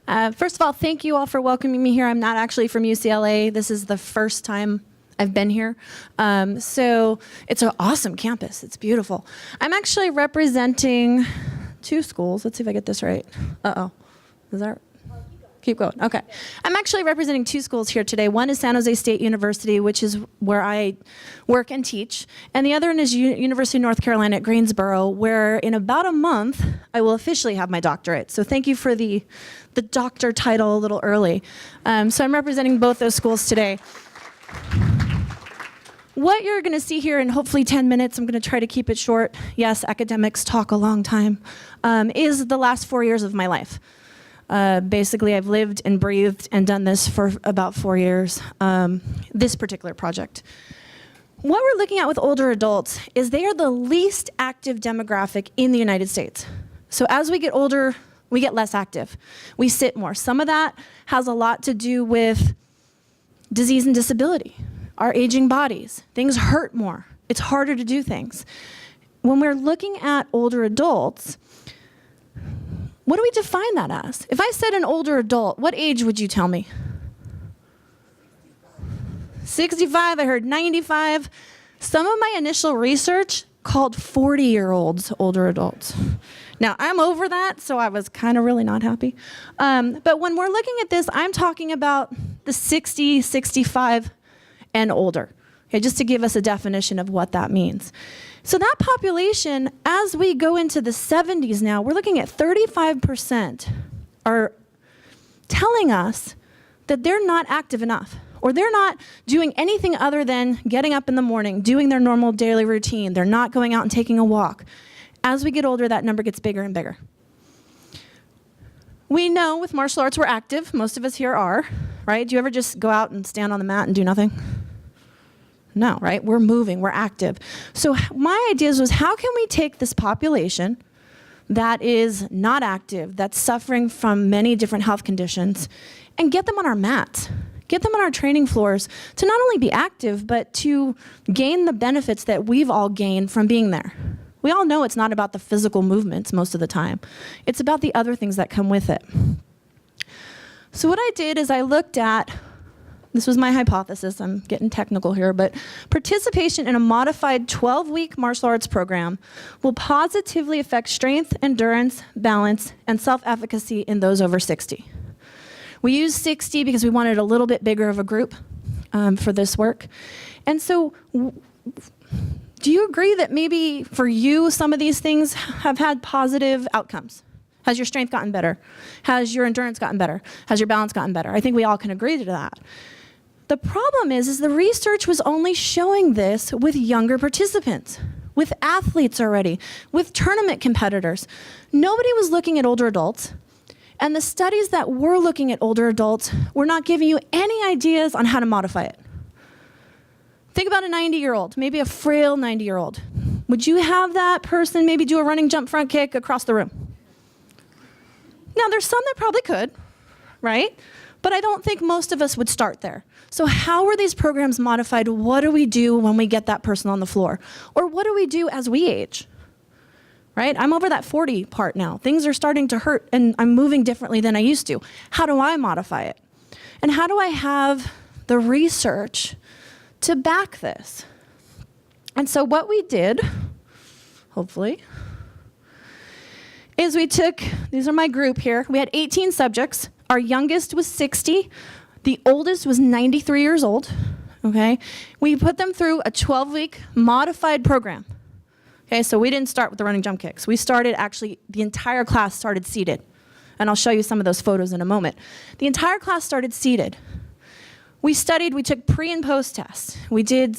First of all, thank you all for welcoming me here. I'm not actually from UCLA. This is the first time I've been here. So it's an awesome campus. It's beautiful. I'm actually representing two schools. Let's see if I get this right. Uh-oh. Is that right? Keep going. Okay. I'm actually representing two schools here today. One is San Jose State University, which is where I work and teach. And the other one is University of North Carolina at Greensboro, where in about a month, I will officially have my doctorate. So thank you for the doctor title a little early. So I'm representing both those schools today. What you're going to see here in hopefully 10 minutes, I'm going to try to keep it short. Yes, academics talk a long time, is the last 4 years of my life. Basically, I've lived and breathed and done this for about 4 years, this particular project. What we're looking at with older adults is they are the least active demographic in the United States. So as we get older, we get less active. We sit more. Some of that has a lot to do with disease and disability, our aging bodies. Things hurt more. It's harder to do things. When we're looking at older adults, what do we define that as? If I said an older adult, what age would you tell me? 65, I heard 95. Some of my initial research called 40-year-olds older adults. Now, I'm over that, so I was kind of really not happy. But when we're looking at this, I'm talking about the 60, 65, and older, okay, just to give us a definition of what that means. So that population, as we go into the 70s now, we're looking at 35% are telling us that they're not active enough, or they're not doing anything other than getting up in the morning, doing their normal daily routine. They're not going out and taking a walk. As we get older, that number gets bigger and bigger. We know with martial arts we're active. Most of us here are, right? Do you ever just go out and stand on the mat and do nothing? No, right? We're moving, we're active. So my idea was, how can we take this population that is not active, that's suffering from many different health conditions, and get them on our mats, get them on our training floors to not only be active, but to gain the benefits that we've all gained from being there. We all know it's not about the physical movements most of the time. It's about the other things that come with it. So what I did is I looked at, this was my hypothesis, I'm getting technical here, but participation in a modified 12-week martial arts program will positively affect strength, endurance, balance, and self-efficacy in those over 60. We used 60 because we wanted a little bit bigger of a group for this work. And so, do you agree that maybe for you, some of these things have had positive outcomes? Has your strength gotten better? Has your endurance gotten better? Has your balance gotten better? I think we all can agree to that. The problem is the research was only showing this with younger participants, with athletes already, with tournament competitors. Nobody was looking at older adults, and the studies that were looking at older adults were not giving you any ideas on how to modify it. Think about a 90-year-old, maybe a frail 90-year-old. Would you have that person maybe do a running jump front kick across the room? Now, there's some that probably could, right? But I don't think most of us would start there. So how are these programs modified? What do we do when we get that person on the floor? Or what do we do as we age? Right? I'm over that 40 part now. Things are starting to hurt, and I'm moving differently than I used to. How do I modify it? And how do I have the research to back this? And so what we did, hopefully, is we took, these are my group here, we had 18 subjects. Our youngest was 60. The oldest was 93 years old, okay? We put them through a 12-week modified program. Okay, so we didn't start with the running jump kicks. We started actually, the entire class started seated. And I'll show you some of those photos in a moment. The entire class started seated. We studied, we took pre and post tests. We did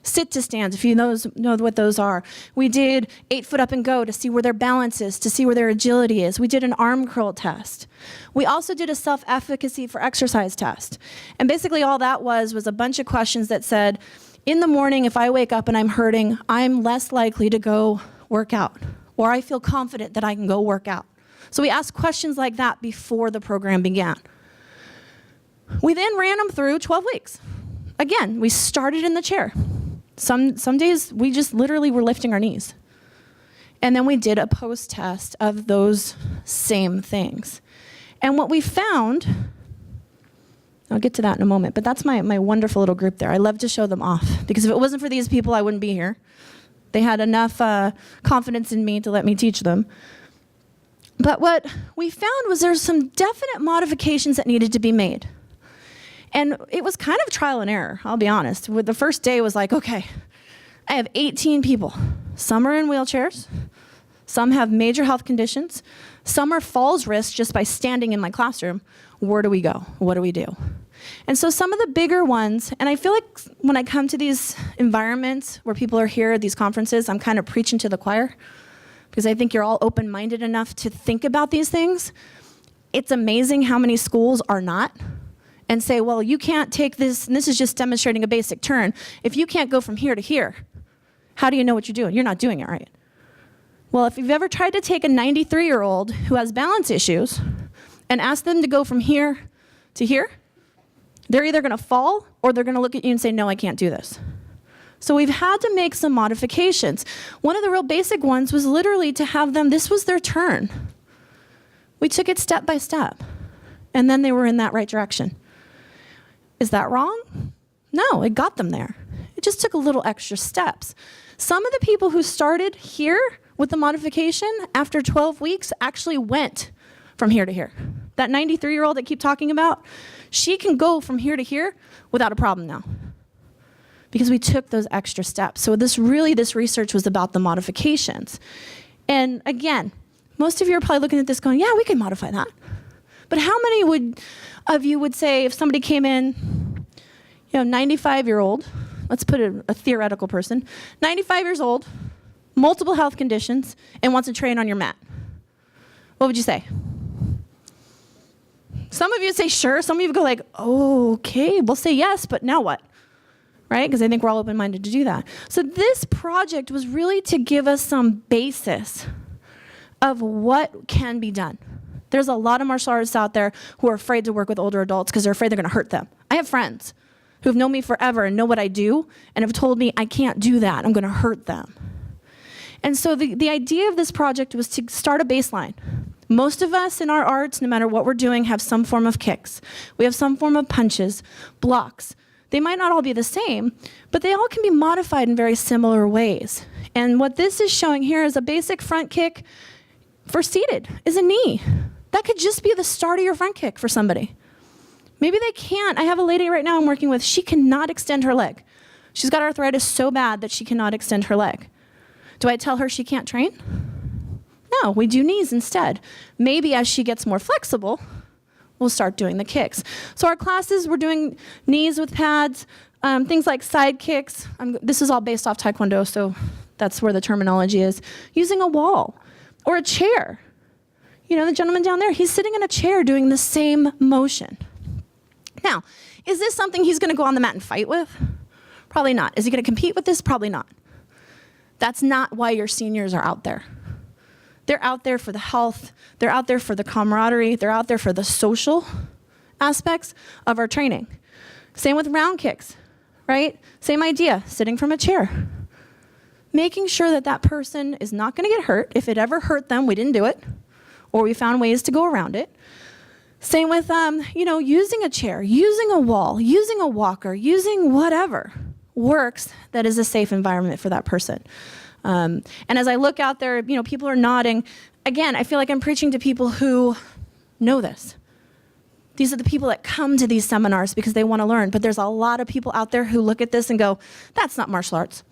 sit to stands, if you know what those are. We did 8 foot up and go to see where their balance is, to see where their agility is. We did an arm curl test. We also did a self-efficacy for exercise test. And basically all that was a bunch of questions that said, in the morning, if I wake up and I'm hurting, I'm less likely to go work out, or I feel confident that I can go work out. So we asked questions like that before the program began. We then ran them through 12 weeks. Again, we started in the chair. Some days we just literally were lifting our knees. And then we did a post-test of those same things. And what we found, I'll get to that in a moment, but that's my wonderful little group there. I love to show them off, because if it wasn't for these people, I wouldn't be here. They had enough confidence in me to let me teach them. But what we found was there's some definite modifications that needed to be made. And it was kind of trial and error, I'll be honest. With the first day was like, okay, I have 18 people. Some are in wheelchairs. Some have major health conditions. Some are falls risk just by standing in my classroom. Where do we go? What do we do? And so some of the bigger ones, and I feel like when I come to these environments where people are here at these conferences, I'm kind of preaching to the choir, because I think you're all open-minded enough to think about these things. It's amazing how many schools are not, and say, well, you can't take this, and this is just demonstrating a basic turn. If you can't go from here to here, how do you know what you're doing? You're not doing it right. Well, if you've ever tried to take a 93-year-old who has balance issues and ask them to go from here to here, they're either going to fall or they're going to look at you and say, no, I can't do this. So we've had to make some modifications. One of the real basic ones was literally to have them, this was their turn. We took it step by step, and then they were in that right direction. Is that wrong? No, it got them there. It just took a little extra steps. Some of the people who started here with the modification after 12 weeks actually went from here to here. That 93-year-old I keep talking about, she can go from here to here without a problem now, because we took those extra steps. So this research was about the modifications. And again, most of you are probably looking at this going, yeah, we can modify that. But how many of you would say if somebody came in, 95-year-old, let's put a theoretical person, 95 years old, multiple health conditions, and wants to train on your mat? What would you say? Some of you say sure, some of you go like, oh, okay, we'll say yes, but now what? Right? Because I think we're all open-minded to do that. So this project was really to give us some basis of what can be done. There's a lot of martial artists out there who are afraid to work with older adults because they're afraid they're going to hurt them. I have friends who've known me forever and know what I do and have told me I can't do that, I'm going to hurt them. And so the idea of this project was to start a baseline. Most of us in our arts, no matter what we're doing, have some form of kicks. We have some form of punches, blocks. They might not all be the same, but they all can be modified in very similar ways. And what this is showing here is a basic front kick for seated, is a knee. That could just be the start of your front kick for somebody. Maybe they can't. I have a lady right now I'm working with, she cannot extend her leg. She's got arthritis so bad that she cannot extend her leg. Do I tell her she can't train? No, we do knees instead. Maybe as she gets more flexible, we'll start doing the kicks. So our classes, we're doing knees with pads, things like side kicks. This is all based off Taekwondo, so that's where the terminology is. Using a wall or a chair. The gentleman down there, he's sitting in a chair doing the same motion. Now, is this something he's going to go on the mat and fight with? Probably not. Is he going to compete with this? Probably not. That's not why your seniors are out there. They're out there for the health. They're out there for the camaraderie. They're out there for the social aspects of our training. Same with round kicks, right? Same idea, sitting from a chair. Making sure that that person is not going to get hurt. If it ever hurt them, we didn't do it, or we found ways to go around it. Same with, using a chair, using a wall, using a walker, using whatever works that is a safe environment for that person. And as I look out there, people are nodding. Again, I feel like I'm preaching to people who know this. These are the people that come to these seminars because they want to learn. But there's a lot of people out there who look at this and go, that's not martial arts.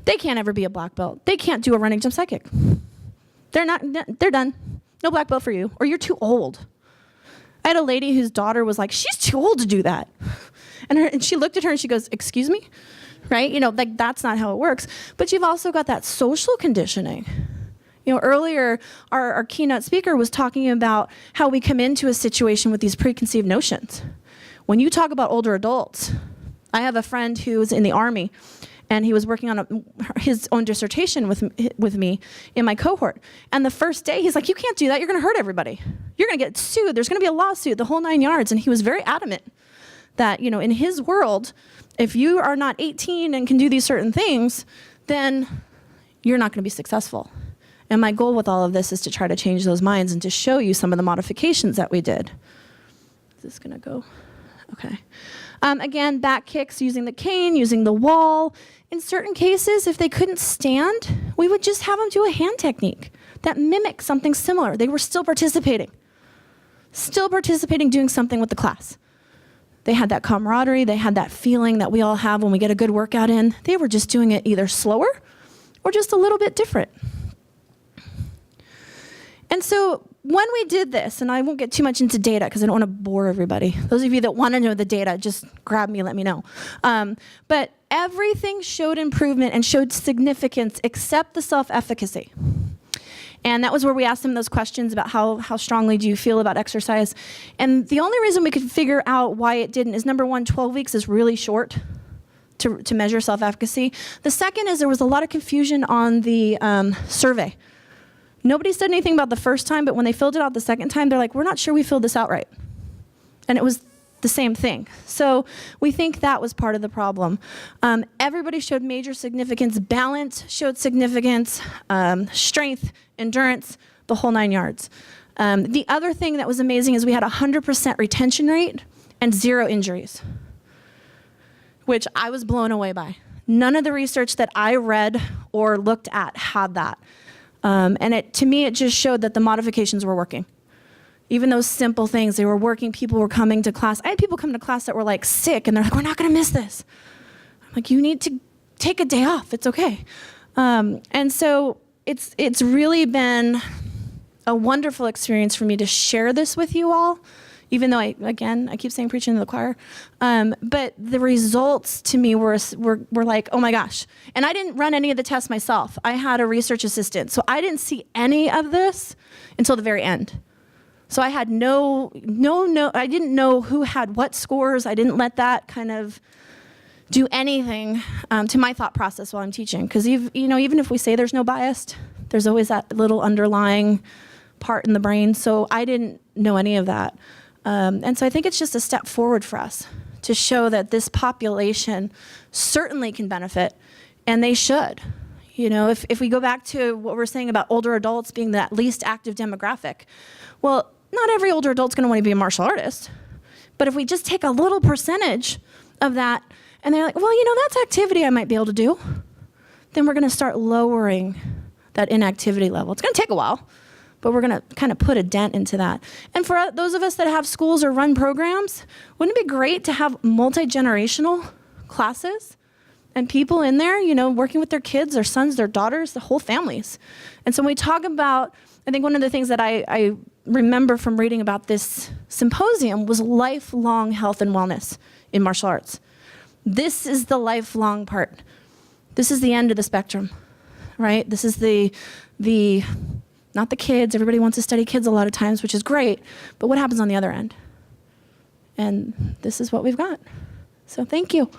They can't ever be a black belt. They can't do a running jump side kick. They're done. No black belt for you. Or you're too old. I had a lady whose daughter was like, she's too old to do that. And she looked at her and she goes, excuse me? Right? That's not how it works. But you've also got that social conditioning. Earlier, our keynote speaker was talking about how we come into a situation with these preconceived notions. When you talk about older adults, I have a friend who's in the Army, and he was working on his own dissertation with me in my cohort. And the first day, he's like, you can't do that. You're going to hurt everybody. You're going to get sued. There's going to be a lawsuit, the whole 9 yards. And he was very adamant that, in his world, if you are not 18 and can do these certain things, then you're not going to be successful. And my goal with all of this is to try to change those minds and to show you some of the modifications that we did. Is this gonna go? Okay. Again, back kicks using the cane, using the wall. In certain cases, if they couldn't stand, we would just have them do a hand technique that mimics something similar. They were still participating, doing something with the class. They had that camaraderie, they had that feeling that we all have when we get a good workout in. They were just doing it either slower or just a little bit different. And so when we did this, and I won't get too much into data because I don't want to bore everybody. Those of you that want to know the data, just grab me, let me know. But everything showed improvement and showed significance except the self-efficacy. And that was where we asked them those questions about how strongly do you feel about exercise. And the only reason we could figure out why it didn't is, number one, 12 weeks is really short to measure self-efficacy. The second is there was a lot of confusion on the survey. Nobody said anything about the first time, but when they filled it out the second time, they're like, we're not sure we filled this out right. And it was the same thing. So we think that was part of the problem. Everybody showed major significance. Balance showed significance, strength, endurance, the whole 9 yards. The other thing that was amazing is we had a 100% retention rate and 0 injuries, which I was blown away by. None of the research that I read or looked at had that. And to me, it just showed that the modifications were working. Even those simple things, they were working. People were coming to class. I had people come to class that were like sick, and they're like, we're not going to miss this. I'm like, you need to take a day off. It's okay. And so it's really been a wonderful experience for me to share this with you all, even though, I keep saying preaching to the choir. But the results to me were like, oh my gosh. And I didn't run any of the tests myself. I had a research assistant. So I didn't see any of this until the very end. So I had I didn't know who had what scores. I didn't let that kind of do anything to my thought process while I'm teaching. Because even if we say there's no bias, there's always that little underlying part in the brain. So I didn't know any of that. And so I think it's just a step forward for us to show that this population certainly can benefit, and they should. If we go back to what we're saying about older adults being that least active demographic, well, not every older adult's going to want to be a martial artist. But if we just take a little percentage of that, and they're like, well, that's activity I might be able to do, then we're going to start lowering that inactivity level. It's going to take a while, but we're going to kind of put a dent into that. And for those of us that have schools or run programs, wouldn't it be great to have multi-generational classes and people in there, working with their kids, their sons, their daughters, the whole families. And so when we talk about, I think one of the things that I remember from reading about this symposium was lifelong health and wellness in martial arts. This is the lifelong part. This is the end of the spectrum, right? This is not the kids. Everybody wants to study kids a lot of times, which is great, but what happens on the other end? And this is what we've got. So thank you.